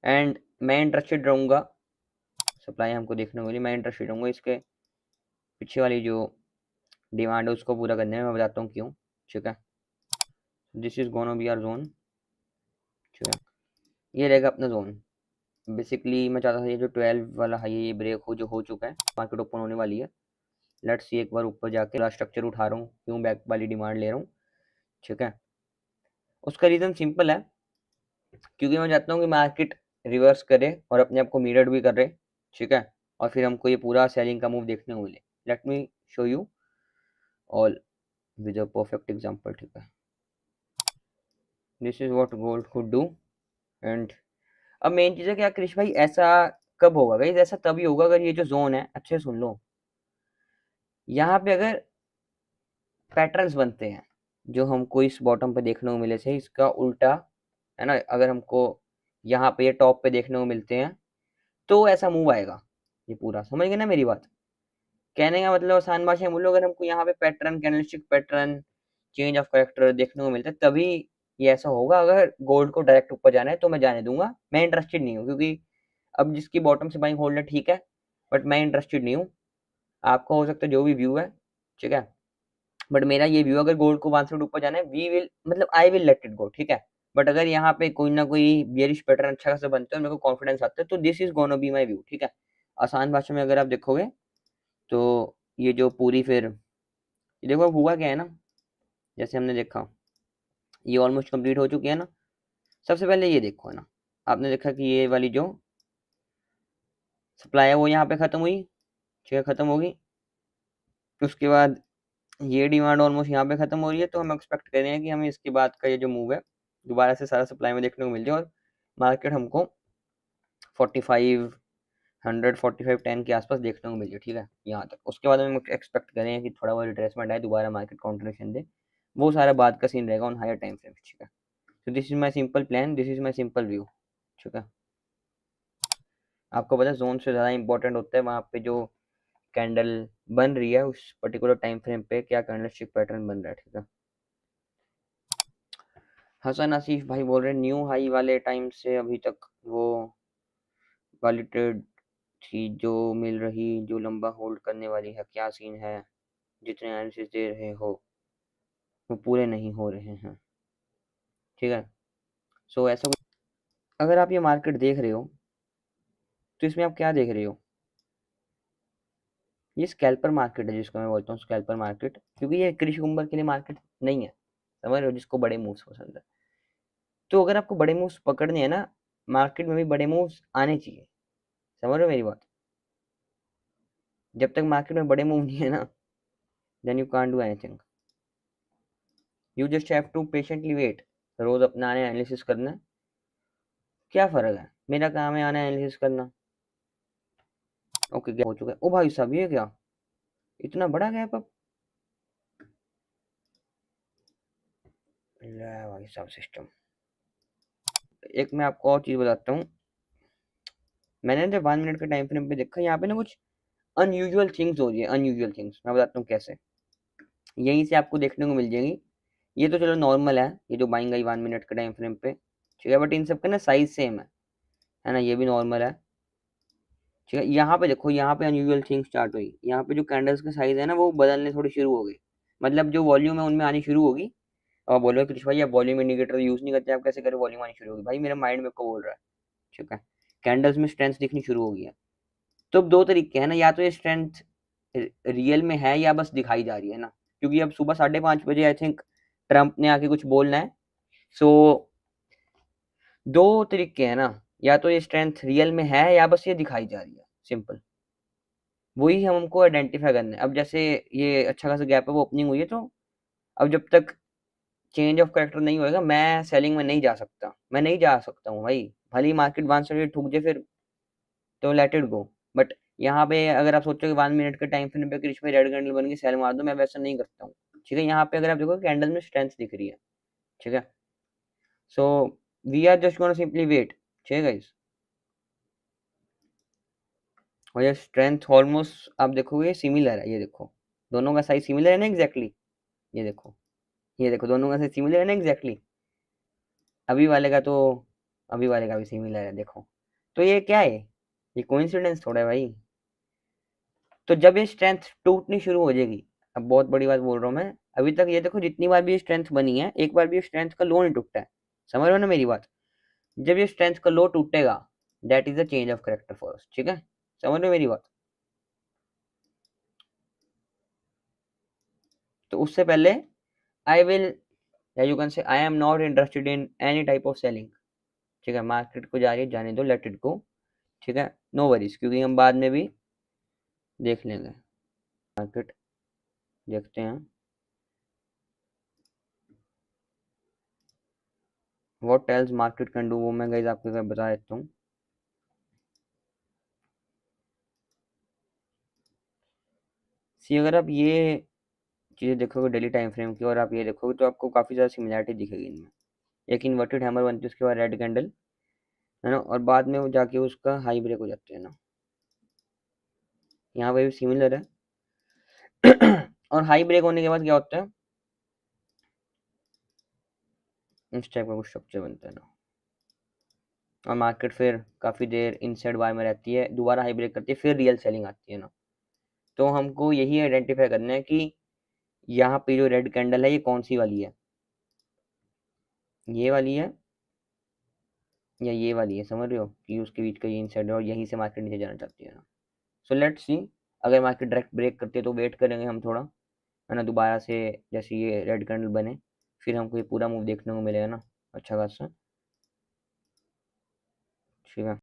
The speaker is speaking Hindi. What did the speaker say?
एंड मैं इंटरेस्टेड रहूँगा, सप्लाई हमको देखने को मिली, मैं इंटरेस्टेड रहूँगा इसके पीछे वाली जो डिमांड है उसको पूरा करने में। मैं बताता हूँ क्यों। ठीक है, this is gonna be our zone. ठीक है, ये रहेगा अपना जोन। बेसिकली मैं चाहता था ये जो 12 वाला है ये ब्रेक हो, जो हो चुका है, मार्केट ओपन होने वाली है। लेट्स सी, एक बार ऊपर जाके स्ट्रक्चर उठा रहा हूँ, क्यों बैक वाली डिमांड ले रहा हूँ। ठीक है, उसका रीज़न सिंपल है, क्योंकि मैं चाहता हूँ कि मार्केट रिवर्स करे और अपने आप को मिरर भी करे। ठीक है, और फिर हमको ये पूरा सेलिंग का मूव देखने को मिले। Let me show you all with a perfect example. ठीक है, this is what gold could do. And अब मेन चीज़ है कि क्रिश भाई ऐसा कब होगा गाइस? ऐसा तभी होगा अगर ये जो जोन है, अच्छे से सुन लो, यहाँ पे अगर पैटर्न्स बनते हैं जो हमको इस बॉटम पे देखने को मिले थे, इसका उल्टा है ना, अगर हमको यहाँ पे ये टॉप पे देखने को मिलते हैं तो ऐसा मूव आएगा। ये पूरा समझ गए ना मेरी बात? कहने का मतलब आसान भाषा में बोलो, अगर हमको यहाँ पे pattern, candlestick pattern, change of character देखने को मिलता है तभी ये ऐसा होगा। अगर गोल्ड को डायरेक्ट ऊपर जाना है तो मैं जाने दूंगा, मैं इंटरेस्टेड नहीं हूँ, क्योंकि अब जिसकी बॉटम से बाइंग होल्ड है ठीक है, बट मैं इंटरेस्टेड नहीं हूँ। आपका हो सकता है जो भी व्यू है, ठीक है, बट मेरा ये व्यू, अगर गोल्ड को 1 ऊपर जाना है, वी विल मतलब I will let it go. ठीक है, बट अगर यहाँ पे कोई ना कोई बियरिश पैटर्न अच्छा खासा बनता है, मेरे को कॉन्फिडेंस आता है, तो this is gonna be my view. ठीक है, आसान भाषा में अगर आप देखोगे तो ये जो पूरी फिर ये देखो हुआ क्या है ना, जैसे हमने देखा ये ऑलमोस्ट कंप्लीट हो चुकी है ना। सबसे पहले ये देखो है ना, आपने देखा कि ये वाली जो सप्लाई है वो यहाँ पे खत्म हुई। ठीक है, खत्म होगी, उसके बाद ये डिमांड ऑलमोस्ट यहाँ पे खत्म हो रही है, तो हम एक्सपेक्ट कर रहे हैं कि हमें इसके बाद का ये जो मूव है दोबारा से सारा सप्लाई में देखने को मिल जाए और मार्केट हमको 4500 4510 के आसपास देखने को मिल जाए। ठीक है, यहाँ तक, उसके बाद हम एक्सपेक्ट करें हैं कि थोड़ा बहुत रिट्रेसमेंट आए, दोबारा मार्केट काउंटरनेशन दे, वो सारा बाद का सीन रहेगा ऑन हायर टाइम फ्रेम। ठीक है, तो this is my simple plan, this is my simple view. ठीक है, आपको पता है जोन से ज़्यादा इंपॉर्टेंट होता है वहाँ पे जो कैंडल बन रही है उस पर्टिकुलर टाइम फ्रेम पे, क्या कैंडलस्टिक पैटर्न बन रहा है। ठीक है, हसन आसिफ भाई बोल रहे हैं न्यू हाई वाले टाइम से अभी तक वो वाली ट्रेड थी जो मिल रही, जो लंबा होल्ड करने वाली है, क्या सीन है? जितने एनालिसिस दे रहे हो वो पूरे नहीं हो रहे हैं। ठीक है, सो ऐसा अगर आप ये मार्केट देख रहे हो तो इसमें आप क्या देख रहे हो? ये स्कैल्पर मार्केट है जिसको मैं बोलता हूँ स्कैल्पर मार्केट, क्योंकि ये कृषि कुंबर के लिए मार्केट नहीं है। समझ रहे हो, जिसको बड़े मूव्स पसंद है। तो अगर आपको बड़े मूव्स पकड़ने हैं ना, मार्केट में भी बड़े मूव्स आने चाहिए। समझ रहे हो मेरी बात? जब तक मार्केट में बड़े मूव नहीं है ना, then you can't do anything. You just have to patiently wait. रोज अपना आने एनालिसिस करना है। क्या फर्क है, मेरा काम है आना एनालिसिस करना। ओके, क्या हो चुका है? ओ भाई साहब, ये क्या इतना बड़ा गैप अब? ले भाई साहब सिस्टम। एक मैं आपको और चीज बताता हूँ, मैंने जब 1 मिनट के टाइम फ्रेम पे देखा, यहाँ पे ना कुछ अनयूजुअल थिंग्स हो रही है। अनयूजुअल थिंग्स मैं बताता हूँ कैसे, यहीं से आपको देखने को मिल जाएंगी। ये तो चलो नॉर्मल है, ये जो बाइंग आई 1 मिनट के टाइम फ्रेम पे, ठीक है, बट इन सब का ना साइज सेम है ना, ये भी नॉर्मल है। ठीक है, यहाँ पे देखो, यहाँ पे अनयूजुअल थिंग स्टार्ट हुई। यहाँ पे जो कैंडल्स का साइज है ना वो बदलने थोड़ी शुरू हो गई, मतलब जो वॉल्यूम है उनमें आनी शुरू होगी। और बोलो कृष्ण भाई आप वॉल्यूम इंडिकेटर यूज नहीं करते, आप कैसे करें वॉल्यूम आनी शुरू होगी? भाई मेरा माइंड मेरे को बोल रहा है। ठीक है, कैंडल्स में स्ट्रेंथ दिखनी शुरू हो गई है। तो अब दो तरीके हैं ना, या तो ये स्ट्रेंथ रियल में है या बस दिखाई जा रही है ना, क्योंकि अब सुबह 5:30 बजे आई थिंक ट्रम्प ने आके कुछ बोलना है। सो दो तरीके हैं ना, या तो ये स्ट्रेंथ रियल में है या बस ये दिखाई जा रही है, सिंपल। वही हमको आइडेंटिफाई करना है। अब जैसे ये अच्छा खासा गैप है, वो ओपनिंग हुई है, तो अब जब तक चेंज ऑफ कैरेक्टर नहीं होएगा मैं सेलिंग में नहीं जा सकता। मैं नहीं जा सकता हूँ भाई, भले ही मार्केट 1 ठुक जाए फिर, तो लेट इट गो। बट यहाँ पे अगर आप सोचो कि 1 मिनट के टाइम फ्रेम पे क्रिश में रेड कैंडल बन के सेल मार दो, मैं वैसा नहीं करता हूँ। ठीक है, यहाँ पे अगर आप देखो कैंडल में स्ट्रेंथ दिख रही है। ठीक है, so we are just gonna simply wait. ठीक है गाइस, और ये स्ट्रेंथ ऑलमोस्ट आप देखोगे सिमिलर है। ये देखो दोनों का साइज सिमिलर है ना एग्जैक्टली। ये देखो, ये देखो दोनों का साइज सिमिलर है ना एग्जैक्टली। अभी वाले का तो अभी वाले का भी सिमिलर है, देखो। तो ये क्या है, ये कोइंसिडेंस थोड़ा है भाई। तो जब ये स्ट्रेंथ टूटनी शुरू हो जाएगी, अब बहुत बड़ी बात बोल रहा हूँ मैं, अभी तक ये देखो जितनी बार भी ये स्ट्रेंथ बनी है, एक बार भी स्ट्रेंथ का लो नहीं टूटा है। समझ रहे हो ना मेरी बात? जब ये स्ट्रेंथ का लो टूटेगा, that is a change of character for us, ठीक है? समझ रहे हो मेरी बात? तो उससे पहले आई विल, या you can say I am not interested in any type of selling. ठीक है, मार्केट को जा रही है, जाने दो, लेट इट गो। ठीक है, नो वरीज, क्योंकि हम बाद में भी देख लेंगे। मार्केट देखते हैं, what tells market can do, वो मैं गाइस आपको एक बार बता देता हूँ। सी, अगर आप ये चीज़ें देखोगे डेली टाइम फ्रेम की, और आप ये देखोगे, तो आपको काफ़ी ज़्यादा सिमिलरिटी दिखेगी इनमें। एक इन्वर्टेड हैमर बनती है, उसके बाद रेड कैंडल, है ना, और बाद में वो जाके उसका हाई ब्रेक हो जाते हैं ना। यहाँ पे भी सिमिलर है। और हाई ब्रेक होने के बाद क्या होता है, इस टाइप का कुछ स्ट्रक्चर बनता है ना, और मार्केट फिर काफ़ी देर इनसाइड बाय में रहती है, दोबारा हाई ब्रेक करती है, फिर रियल सेलिंग आती है ना। तो हमको यही आइडेंटिफाई करना है कि यहाँ पे जो रेड कैंडल है, ये कौन सी वाली है, ये वाली है या ये वाली है। समझ रहे हो कि उसके बीच का ये इनसाइड है, और यहीं से मार्केट नीचे जाना चाहती है ना। सो लेट्स सी, अगर मार्केट डायरेक्ट ब्रेक करती है तो वेट करेंगे हम थोड़ा, है ना, दोबारा से जैसे ये रेड कैंडल बने, फिर हमको ये पूरा मूव देखने को मिलेगा ना, अच्छा खासा। ठीक है।